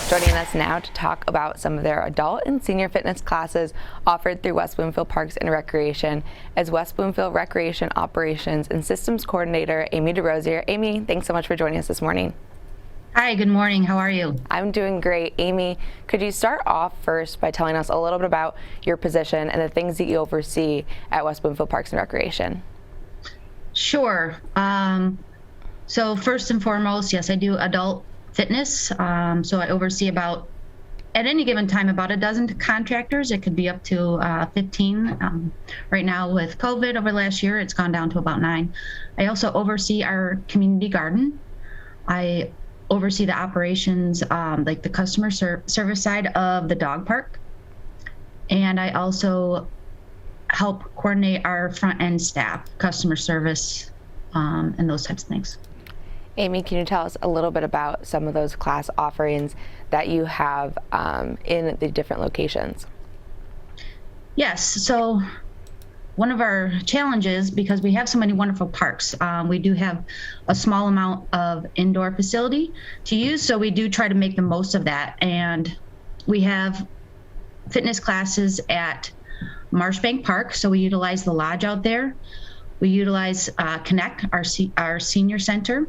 Joining us now to talk about some of their adult and senior fitness classes offered through West Bloomfield Parks and Recreation is West Bloomfield Recreation Operations and Systems Coordinator Amy DeRosier. Amy, thanks so much for joining us this morning. Hi, good morning. How are you? I'm doing great. Amy, could you start off first by telling us a little bit about your position and the things that you oversee at West Bloomfield Parks and Recreation? Sure. So first and foremost, yes, I do adult fitness. So I oversee at any given time, about a dozen contractors. It could be up to 15. Right now with COVID over the last year, it's gone down to about 9. I also oversee our community garden. I oversee the operations, like the customer service side of the dog park. And I also help coordinate our front end staff, customer service, and those types of things. Amy, can you tell us a little bit about some of those class offerings that you have in the different locations? Yes, so one of our challenges, because we have so many wonderful parks, we do have a small amount of indoor facility to use, so we do try to make the most of that. And we have fitness classes at Marshbank Park, so we utilize the lodge out there. We utilize Connect, our senior center.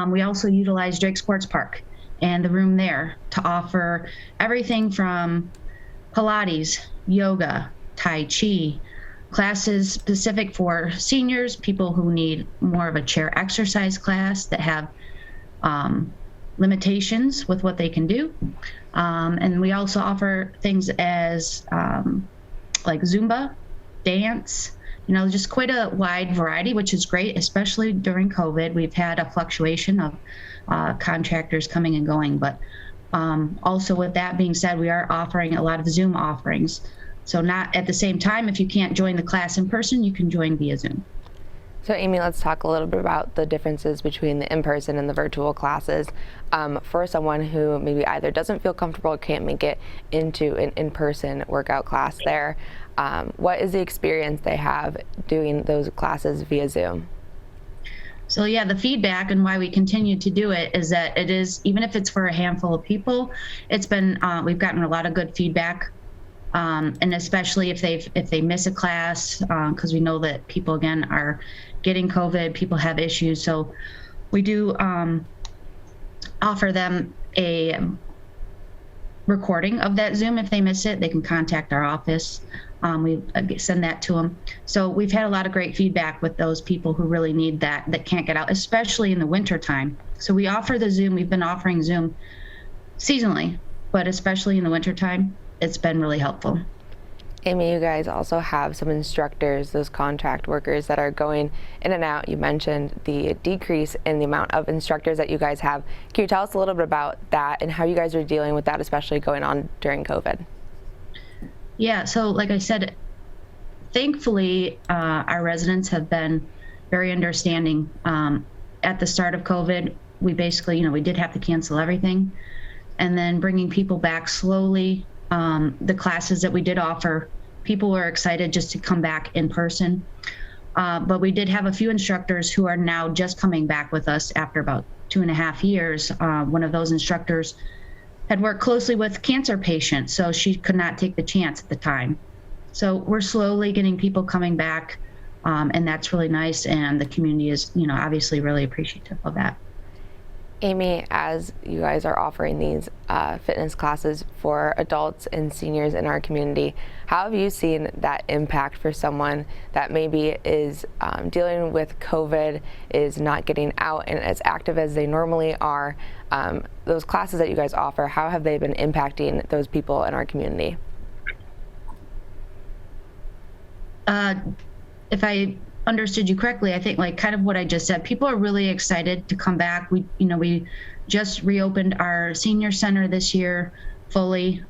We also utilize Drake Sports Park and the room there to offer everything from Pilates, yoga, Tai Chi, classes specific for seniors, people who need more of a chair exercise class that have limitations with what they can do. And we also offer things as like Zumba, dance, just quite a wide variety, which is great, especially during COVID. We've had a fluctuation of contractors coming and going, but also with that being said, we are offering a lot of Zoom offerings. So not at the same time, if you can't join the class in person, you can join via Zoom. So Amy, let's talk a little bit about the differences between the in-person and the virtual classes. For someone who maybe either doesn't feel comfortable or can't make it into an in-person workout class there, what is the experience they have doing those classes via Zoom? So yeah, the feedback and why we continue to do it is that it is, even if it's for a handful of people, it's been, we've gotten a lot of good feedback. And especially if they miss a class, because we know that people again are getting COVID, people have issues. So we do offer them a recording of that Zoom. If they miss it, they can contact our office. We send that to them. So we've had a lot of great feedback with those people who really need that can't get out, especially in the winter time. So we offer the Zoom. We've been offering Zoom seasonally, but especially in the winter time, it's been really helpful. Amy, you guys also have some instructors, those contract workers that are going in and out. You mentioned the decrease in the amount of instructors that you guys have. Can you tell us a little bit about that and how you guys are dealing with that, especially going on during COVID? Yeah, so like I said, thankfully, our residents have been very understanding. At the start of COVID, we basically, we did have to cancel everything. And then bringing people back slowly, the classes that we did offer, people were excited just to come back in person. But we did have a few instructors who are now just coming back with us after about 2.5 years. One of those instructors had worked closely with cancer patients, so she could not take the chance at the time. So we're slowly getting people coming back, and that's really nice. And the community is, obviously really appreciative of that. Amy, as you guys are offering these fitness classes for adults and seniors in our community, how have you seen that impact for someone that maybe is dealing with COVID, is not getting out and as active as they normally are? Those classes that you guys offer, how have they been impacting those people in our community? If I understood you correctly, I think kind of what I just said, people are really excited to come back. We just reopened our senior center this year fully.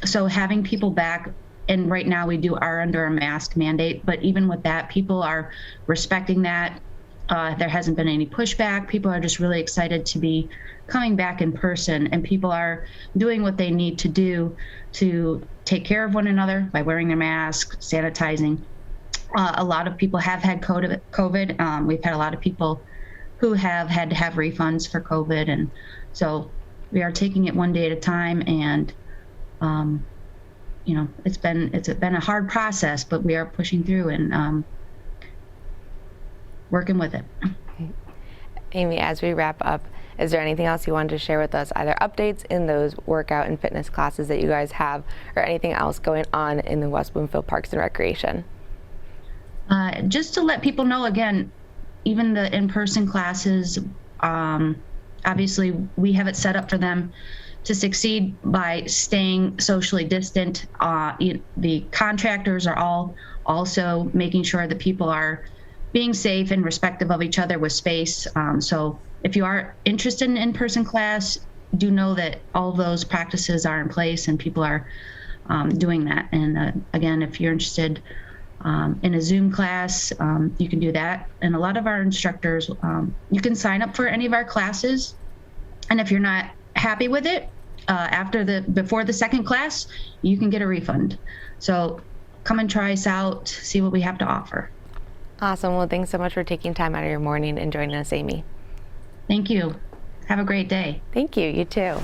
So having people back, and right now we are under a mask mandate, but even with that, people are respecting that. There hasn't been any pushback. People are just really excited to be coming back in person, and people are doing what they need to do to take care of one another by wearing their mask, sanitizing. A lot of people have had COVID. We've had a lot of people who have had to have refunds for COVID. And so we are taking it one day at a time, and you know, it's been a hard process, but we are pushing through and working with it. Amy, as we wrap up, is there anything else you wanted to share with us, either updates in those workout and fitness classes that you guys have, or anything else going on in the West Bloomfield Parks and Recreation? Just to let people know, again, even the in-person classes, obviously we have it set up for them to succeed by staying socially distant. The contractors are all also making sure that people are being safe and respectful of each other with space. So if you are interested in in-person class, do know that all those practices are in place and people are doing that. And again, if you're interested in a Zoom class, you can do that. And a lot of our instructors, you can sign up for any of our classes. And if you're not happy with it, before the second class, you can get a refund. So come and try us out, see what we have to offer. Awesome. Well, thanks so much for taking time out of your morning and joining us, Amy. Thank you. Have a great day. Thank you. You too.